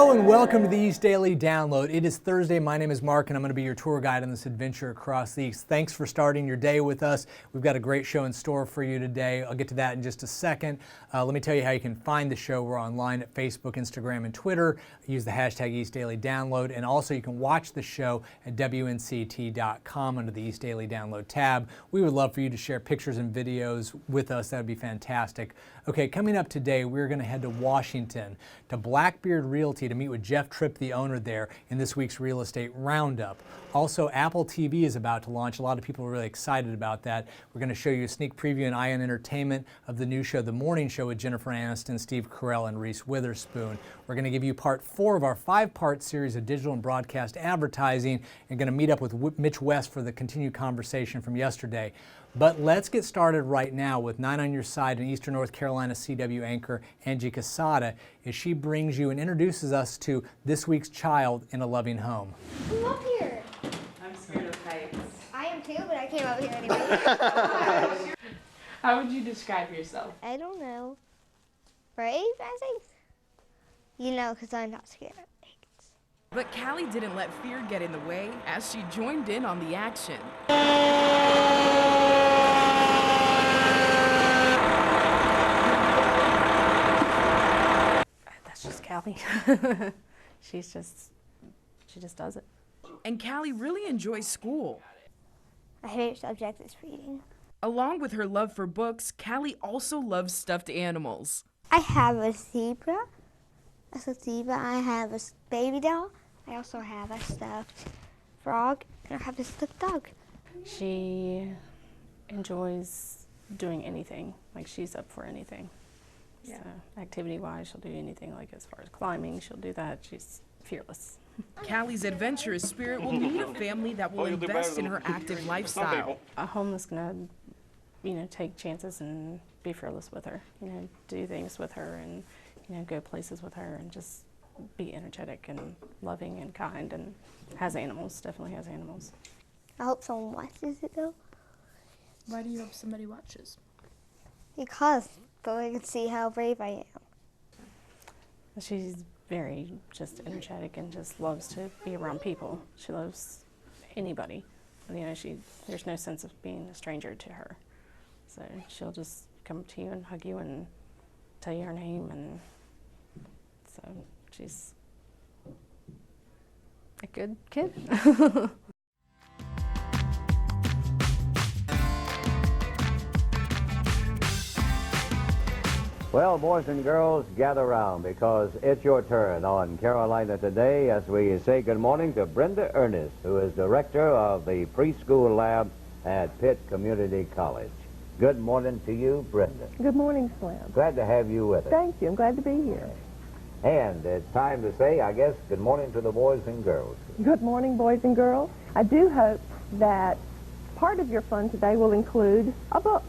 Hello and welcome to the East Daily Download. It is Thursday. My name is Mark and I'm going to be your tour guide on this adventure across the East. Thanks for starting your day with us. We've got a great show in store for you today. I'll get to that in just a second. Let me tell you how you can find the show. We're online at Facebook, Instagram, and Twitter. Use the hashtag East Daily Download, and also you can watch the show at WNCT.com under the East Daily Download tab. We would love for you to share pictures and videos with us. That would be fantastic. Okay, coming up today, we're going to head to Washington to Blackbeard Realty to meet with Jeff Tripp, the owner there, in this week's Real Estate Roundup. Also, Apple TV is about to launch. A lot of people are really excited about that. We're going to show you a sneak preview in Ion Entertainment of the new show, The Morning Show, with Jennifer Aniston, Steve Carell, and Reese Witherspoon. We're going to give you part 4 of our 5-part series of digital and broadcast advertising, and going to meet up with Mitch West for the continued conversation from yesterday. But let's get started right now with 9 on Your Side and Eastern North Carolina CW anchor Angie Casada as she brings you and introduces us to this week's child in a loving home. Come up here. I'm scared of heights. I am too, but I came up here anyway. How would you describe yourself? I don't know. Brave, I think. You know, because I'm not scared of heights. But Callie didn't let fear get in the way as she joined in on the action. That's just Callie. she just does it. And Callie really enjoys school. My favorite subject is reading. Along with her love for books, Callie also loves stuffed animals. I have a zebra. That's a zebra. I have a baby doll. I also have a stuffed frog, and I have a stuffed dog. She enjoys doing anything. Like, she's up for anything. Yeah. So, activity-wise, she'll do anything. Like, as far as climbing, she'll do that. She's fearless. Callie's adventurous spirit will need a family that will invest in her active lifestyle. A home that's gonna, take chances and be fearless with her. Do things with her and, go places with her and just be energetic and loving and kind, and has animals, definitely has animals. I hope someone watches it though. Why do you hope somebody watches? Because so they can see how brave I am. She's very just energetic and just loves to be around people. She loves anybody. There's no sense of being a stranger to her. So she'll just come to you and hug you and tell you her name, and so she's a good kid. Well, boys and girls, gather around because it's your turn on Carolina Today as we say good morning to Brenda Ernest, who is director of the preschool lab at Pitt Community College. Good morning to you, Brenda. Good morning, Slim. Glad to have you with us. Thank you. I'm glad to be here. And it's time to say, I guess, good morning to the boys and girls. Good morning, boys and girls. I do hope that part of your fun today will include a book.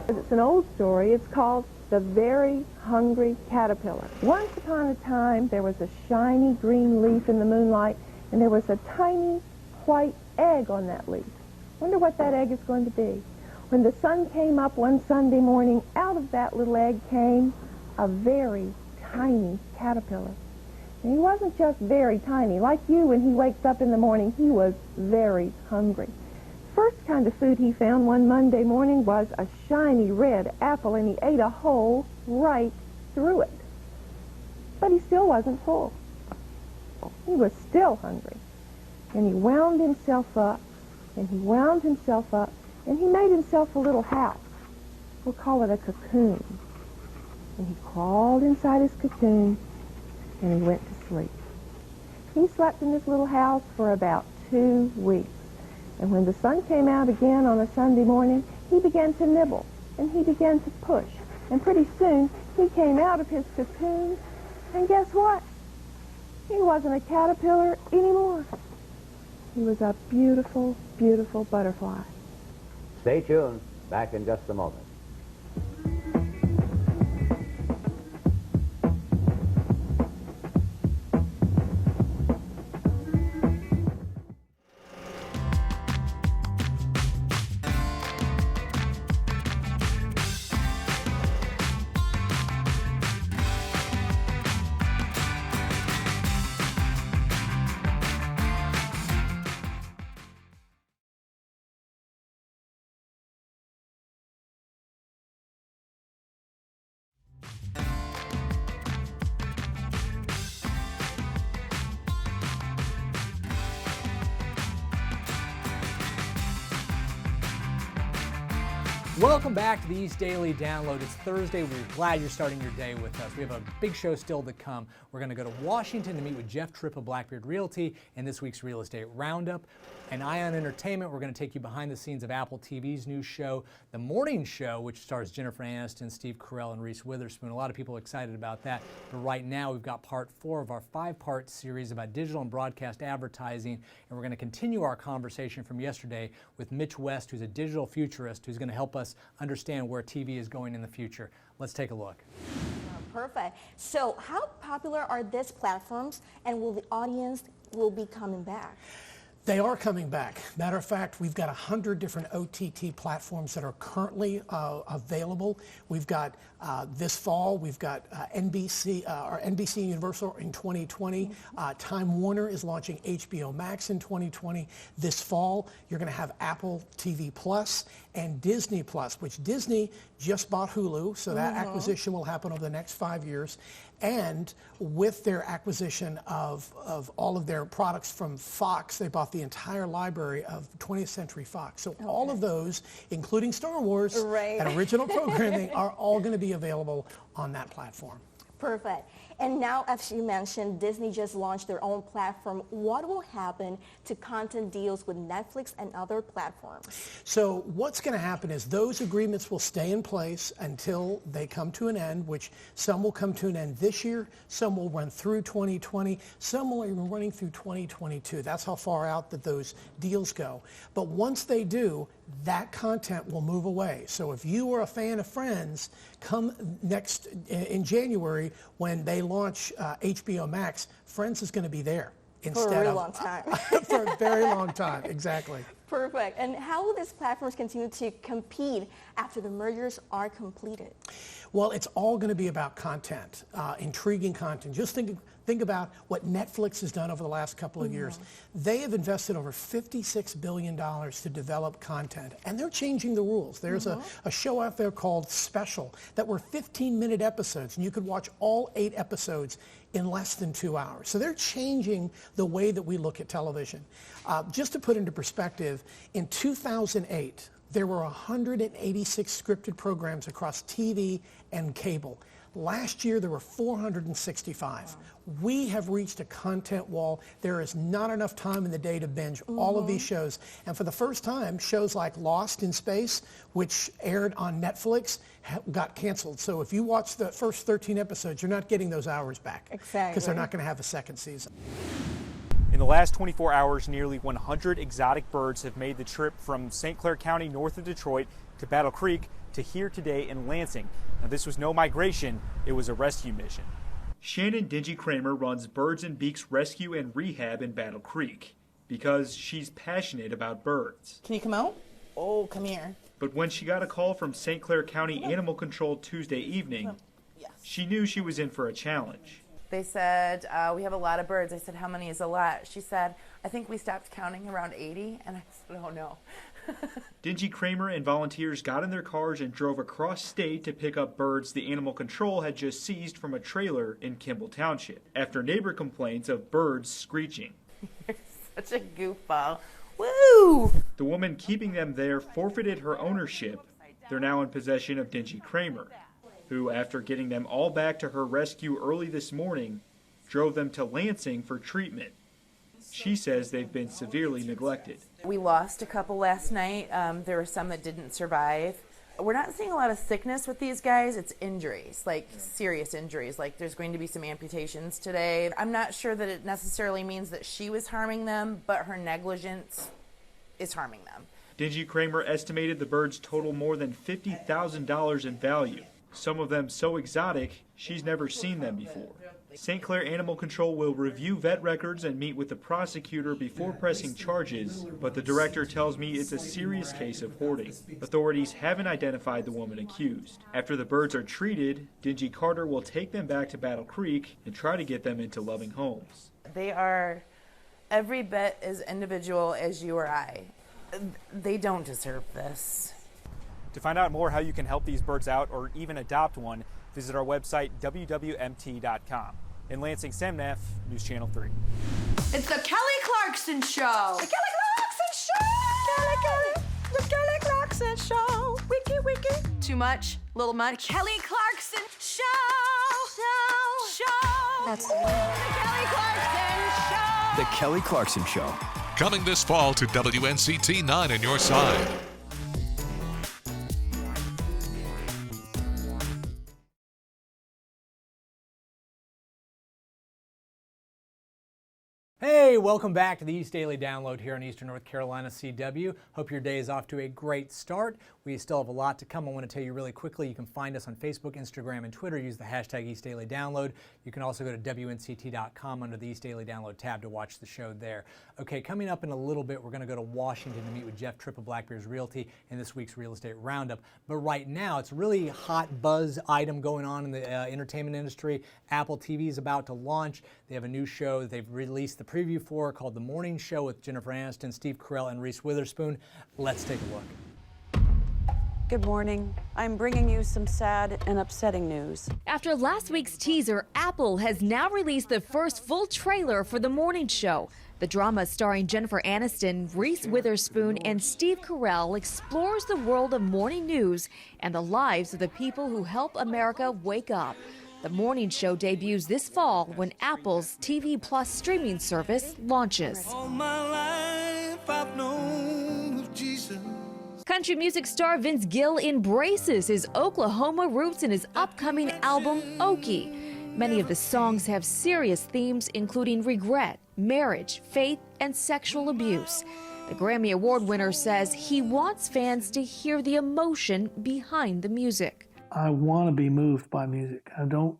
It's an old story. It's called The Very Hungry Caterpillar. Once upon a time, there was a shiny green leaf in the moonlight, and there was a tiny white egg on that leaf. Wonder what that egg is going to be. When the sun came up one Sunday morning, out of that little egg came a very tiny caterpillar. And he wasn't just very tiny. Like you, when he wakes up in the morning, he was very hungry. First kind of food he found one Monday morning was a shiny red apple, and he ate a hole right through it. But he still wasn't full. He was still hungry. And he wound himself up, and he wound himself up, and he made himself a little house. We'll call it a cocoon. And he crawled inside his cocoon, and he went to sleep. He slept in this little house for about 2 weeks. And when the sun came out again on a Sunday morning, he began to nibble, and he began to push. And pretty soon, he came out of his cocoon, and guess what? He wasn't a caterpillar anymore. He was a beautiful, beautiful butterfly. Stay tuned. Back in just a moment. Welcome back to the East Daily Download. It's Thursday. We're glad you're starting your day with us. We have a big show still to come. We're going to go to Washington to meet with Jeff Tripp of Blackbeard Realty in this week's Real Estate Roundup. And Ion Entertainment, we're going to take you behind the scenes of Apple TV's new show, The Morning Show, which stars Jennifer Aniston, Steve Carell, and Reese Witherspoon. A lot of people are excited about that. But right now, we've got part 4 of our 5-part series about digital and broadcast advertising. And we're going to continue our conversation from yesterday with Mitch West, who's a digital futurist, who's going to help us understand where TV is going in the future. Let's take a look. Perfect. So how popular are these platforms, and will the audience be coming back? They are coming back. Matter of fact, we've got 100 different OTT platforms that are currently available. We've got this fall, we've got NBC Universal in 2020. Time Warner is launching HBO Max in 2020. This fall, you're going to have Apple TV Plus and Disney Plus, which Disney just bought Hulu, so that acquisition will happen over the next 5 years. And with their acquisition of all of their products from Fox, they bought the entire library of 20th Century Fox. So all of those, including Star Wars and original programming, are all going to be available on that platform. Perfect. And now, as you mentioned, Disney just launched their own platform. What will happen to content deals with Netflix and other platforms? So what's going to happen is those agreements will stay in place until they come to an end, which some will come to an end this year, some will run through 2020, some will even running through 2022. That's how far out that those deals go. But once they do, that content will move away. So if you are a fan of Friends, come next in January when they launch HBO Max, Friends is going to be there instead for a very long time. For a very long time, exactly. Perfect. And how will these platforms continue to compete after the mergers are completed? Well, it's all going to be about content, intriguing content. Just think about what Netflix has done over the last couple of years. They have invested over $56 billion to develop content, and they're changing the rules. There's a show out there called Special that were 15-minute episodes, and you could watch all 8 episodes in less than 2 hours. So they're changing the way that we look at television. Just to put into perspective, in 2008, there were 186 scripted programs across TV and cable. Last year, there were 465. We have reached a content wall. There is not enough time in the day to binge all of these shows. And for the first time, shows like Lost in Space, which aired on Netflix, got canceled. So if you watch the first 13 episodes, you're not getting those hours back. Exactly. Because they're not going to have a second season. In the last 24 hours, nearly 100 exotic birds have made the trip from St. Clair County north of Detroit to Battle Creek to here today in Lansing. Now, this was no migration, it was a rescue mission. Shannon Dingy Kramer runs Birds and Beaks Rescue and Rehab in Battle Creek because she's passionate about birds. Can you come out? Oh, come here. But when she got a call from St. Clair County Animal Control Tuesday evening, she knew she was in for a challenge. They said, we have a lot of birds. I said, how many is a lot? She said, I think we stopped counting around 80. And I said, oh no. Dingy Kramer and volunteers got in their cars and drove across state to pick up birds the animal control had just seized from a trailer in Kimball Township after neighbor complaints of birds screeching. You're such a goofball. Woo! The woman keeping them there forfeited her ownership. They're now in possession of Dingy Kramer, who, after getting them all back to her rescue early this morning, drove them to Lansing for treatment. She says they've been severely neglected. We lost a couple last night. There were some that didn't survive. We're not seeing a lot of sickness with these guys. It's injuries, like serious injuries. Like there's going to be some amputations today. I'm not sure that it necessarily means that she was harming them, but her negligence is harming them. Dingy Kramer estimated the birds total more than $50,000 in value. Some of them so exotic, she's never seen them before. St. Clair Animal Control will review vet records and meet with the prosecutor before pressing charges, but the director tells me it's a serious case of hoarding. Authorities haven't identified the woman accused. After the birds are treated, Dingy Carter will take them back to Battle Creek and try to get them into loving homes. They are every bit as individual as you or I. They don't deserve this. To find out more how you can help these birds out or even adopt one, visit our website, WWMT.com. In Lansing, Sam Neff, News Channel 3. It's the Kelly Clarkson Show. The Kelly Clarkson Show. The Kelly Clarkson Show. We keep Too much? Little much? Kelly Clarkson Show! That's the Kelly Clarkson Show! The Kelly Clarkson Show. Coming this fall to WNCT-9 on your side. Hey, welcome back to the East Daily Download here in Eastern North Carolina CW. Hope your day is off to a great start. We still have a lot to come. I want to tell you really quickly, you can find us on Facebook, Instagram, and Twitter. Use the hashtag East Daily Download. You can also go to WNCT.com under the East Daily Download tab to watch the show there. Okay, coming up in a little bit, we're going to go to Washington to meet with Jeff Tripp of Black Bears Realty in this week's Real Estate Roundup. But right now, it's a really hot buzz item going on in the entertainment industry. Apple TV is about to launch. They have a new show that they've released the preview for called The Morning Show with Jennifer Aniston, Steve Carell, and Reese Witherspoon. Let's take a look. Good morning. I'm bringing you some sad and upsetting news. After last week's teaser, Apple has now released the first full trailer for The Morning Show. The drama starring Jennifer Aniston, Reese Witherspoon, and Steve Carell explores the world of morning news and the lives of the people who help America wake up. The Morning Show debuts this fall when Apple's TV Plus streaming service launches. All my life I've known of Jesus. Country music star Vince Gill embraces his Oklahoma roots in his upcoming album, Okie. Many of the songs have serious themes, including regret, marriage, faith, and sexual abuse. The Grammy Award winner says he wants fans to hear the emotion behind the music. I want to be moved by music. I don't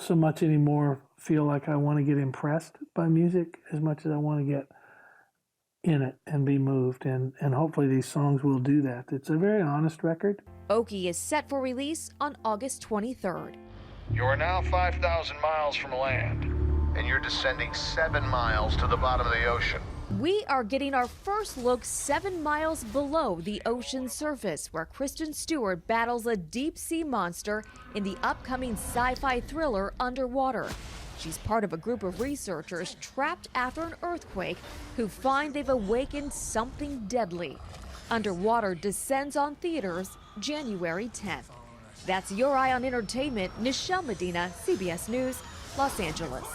so much anymore feel like I want to get impressed by music as much as I want to get in it and be moved. And hopefully these songs will do that. It's a very honest record. Okie is set for release on August 23rd. You are now 5,000 miles from land, and you're descending 7 miles to the bottom of the ocean. We are getting our first look 7 miles below the ocean surface, where Kristen Stewart battles a deep-sea monster in the upcoming sci-fi thriller Underwater. She's part of a group of researchers trapped after an earthquake who find they've awakened something deadly. Underwater descends on theaters January 10th. That's Your Eye on Entertainment. Nichelle Medina, CBS News, Los Angeles.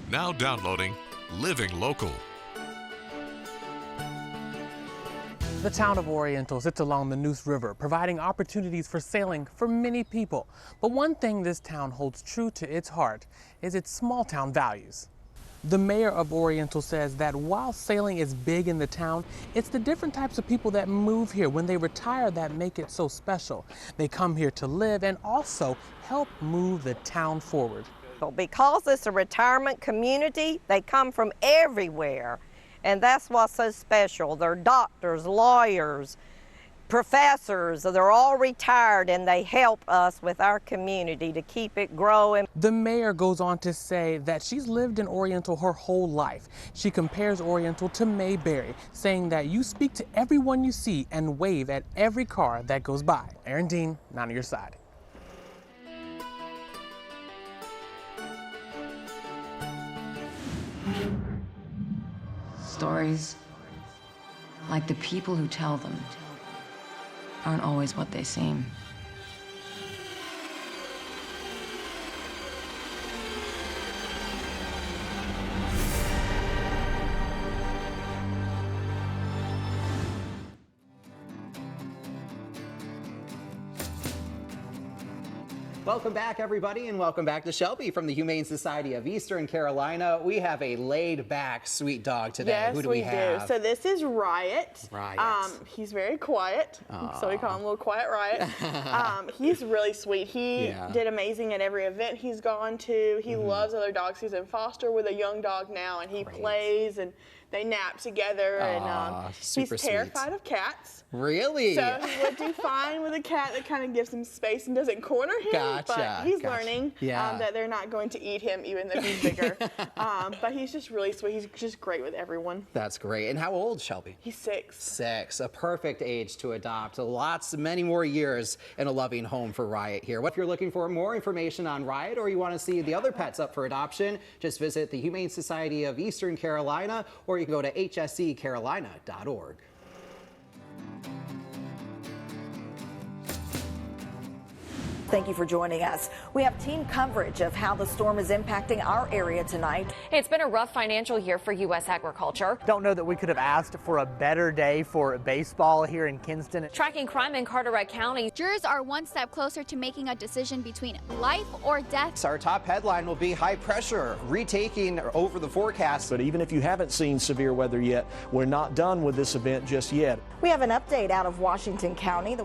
Now downloading Living Local. The town of Oriental sits along the Neuse River, providing opportunities for sailing for many people. But one thing this town holds true to its heart is its small town values. The mayor of Oriental says that while sailing is big in the town, it's the different types of people that move here when they retire that make it so special. They come here to live and also help move the town forward. Because it's a retirement community, they come from everywhere, and that's what's so special. They're doctors, lawyers, professors, they're all retired, and they help us with our community to keep it growing. The mayor goes on to say that she's lived in Oriental her whole life. She compares Oriental to Mayberry, saying that you speak to everyone you see and wave at every car that goes by. Aaron Dean, 9 on your side. Stories, like the people who tell them, aren't always what they seem. Welcome back, everybody, and welcome back to Shelby from the Humane Society of Eastern Carolina. We have a laid-back, sweet dog today. Yes, Who do we have? So this is Riot. Riot. He's very quiet, so we call him Little Quiet Riot. He's really sweet. He did amazing at every event he's gone to. He loves other dogs. He's in foster with a young dog now, and he plays, and they nap together, and he's terrified of cats. Really? So he would do fine with a cat that kind of gives him space and doesn't corner him. Gotcha. But he's learning that they're not going to eat him, even though he's bigger. But he's just really sweet. He's just great with everyone. That's great. And how old, Shelby? He's 6. 6, a perfect age to adopt. Many more years in a loving home for Riot here. If you're looking for more information on Riot, or you want to see the other pets up for adoption, just visit the Humane Society of Eastern Carolina, or you can go to hsccarolina.org. Thank you for joining us. We have team coverage of how the storm is impacting our area tonight. It's been a rough financial year for U.S. agriculture. Don't know that we could have asked for a better day for baseball here in Kinston. Tracking crime in Carteret County. Jurors are one step closer to making a decision between life or death. Our top headline will be high pressure retaking over the forecast. But even if you haven't seen severe weather yet, we're not done with this event just yet. We have an update out of Washington County.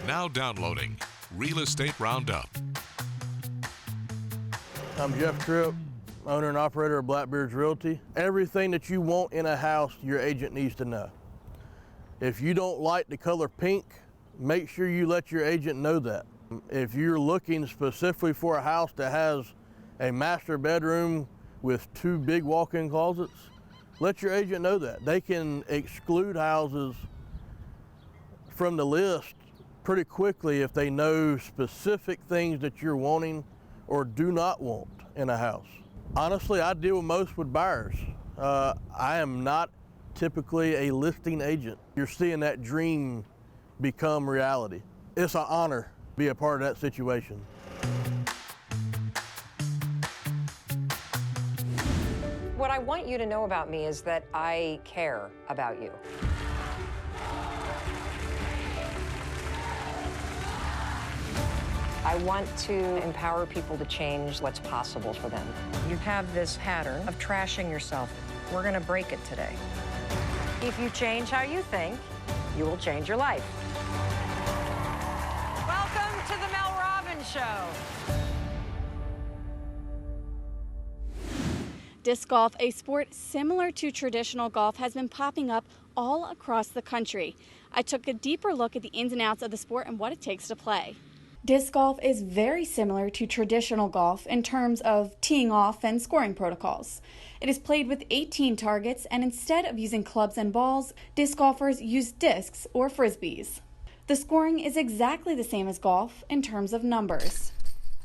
Now downloading Real Estate Roundup. I'm Jeff Tripp, owner and operator of Blackbeard's Realty. Everything that you want in a house, your agent needs to know. If you don't like the color pink, make sure you let your agent know that. If you're looking specifically for a house that has a master bedroom with 2 big walk-in closets, let your agent know that. They can exclude houses from the list pretty quickly if they know specific things that you're wanting or do not want in a house. Honestly, I deal most with buyers. I am not typically a listing agent. You're seeing that dream become reality. It's an honor to be a part of that situation. What I want you to know about me is that I care about you. I want to empower people to change what's possible for them. You have this pattern of trashing yourself. We're going to break it today. If you change how you think, you will change your life. Welcome to the Mel Robbins Show. Disc golf, a sport similar to traditional golf, has been popping up all across the country. I took a deeper look at the ins and outs of the sport and what it takes to play. Disc golf is very similar to traditional golf in terms of teeing off and scoring protocols. It is played with 18 targets, and instead of using clubs and balls, disc golfers use discs or frisbees. The scoring is exactly the same as golf in terms of numbers.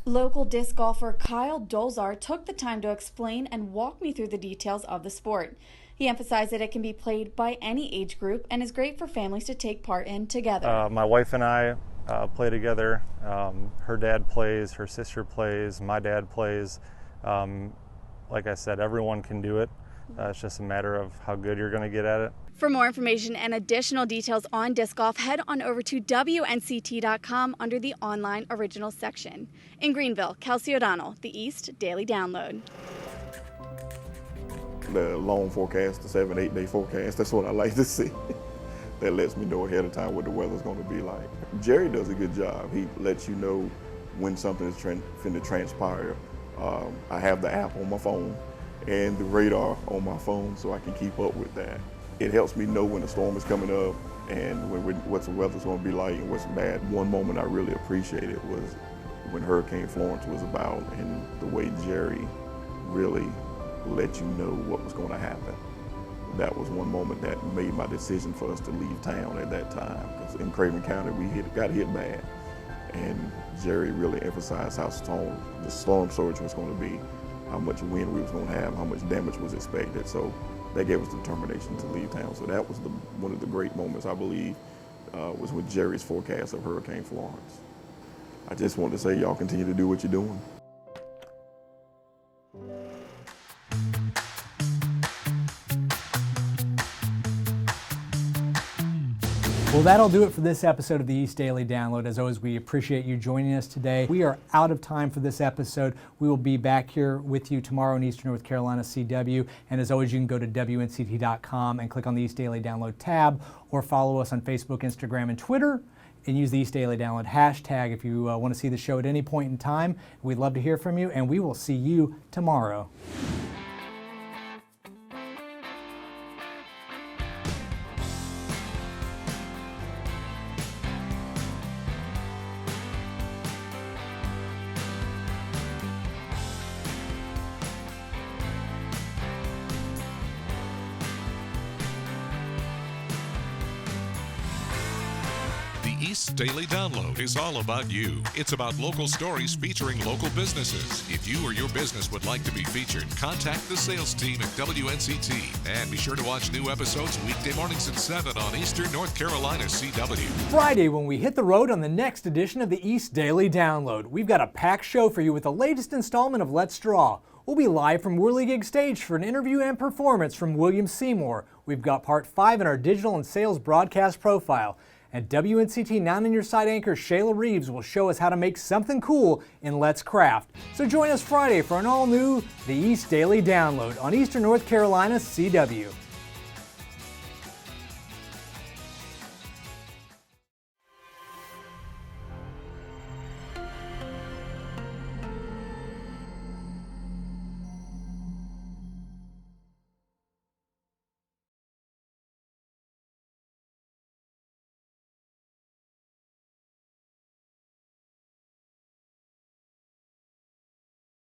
Local disc golfer Kyle Dolzar took the time to explain and walk me through the details of the sport. He emphasized that it can be played by any age group and is great for families to take part in together. My wife and I play together. Her dad plays, her sister plays, my dad plays. Like I said, everyone can do it. It's just a matter of how good you're going to get at it. For more information and additional details on disc golf, head on over to WNCT.com under the online originals section. In Greenville, Kelsey O'Donnell, The East Daily Download. The long forecast, the 7-8 day forecast, that's what I like to see. That lets me know ahead of time what the weather's going to be like. Jerry does a good job. He lets you know when something is finna transpire. I have the app on my phone and the radar on my phone so I can keep up with that. It helps me know when the storm is coming up and what the weather's going to be like and what's bad. One moment I really appreciated was when Hurricane Florence was about and the way Jerry really let you know what was going to happen. That was one moment that made my decision for us to leave town at that time. Because in Craven County, we got hit bad. And Jerry really emphasized how strong the storm surge was going to be, how much wind we was going to have, how much damage was expected. So that gave us the determination to leave town. So that was one of the great moments, I believe, was with Jerry's forecast of Hurricane Florence. I just want to say y'all continue to do what you're doing. Well, that'll do it for this episode of the East Daily Download. As always, we appreciate you joining us today. We are out of time for this episode. We will be back here with you tomorrow in Eastern North Carolina CW. And as always, you can go to WNCT.com and click on the East Daily Download tab, or follow us on Facebook, Instagram, and Twitter, and use the East Daily Download hashtag if you want to see the show at any point in time. We'd love to hear from you, and we will see you tomorrow. East Daily Download is all about you. It's about local stories featuring local businesses. If you or your business would like to be featured, contact the sales team at WNCT. And be sure to watch new episodes weekday mornings at 7 on Eastern North Carolina CW. Friday, when we hit the road on the next edition of the East Daily Download, we've got a packed show for you with the latest installment of Let's Draw. We'll be live from Whirligig Stage for an interview and performance from William Seymour. We've got part 5 in our digital and sales broadcast profile. And WNCT 9 on Your Side anchor Shayla Reeves will show us how to make something cool in Let's Craft. So join us Friday for an all-new The East Daily Download on Eastern North Carolina CW.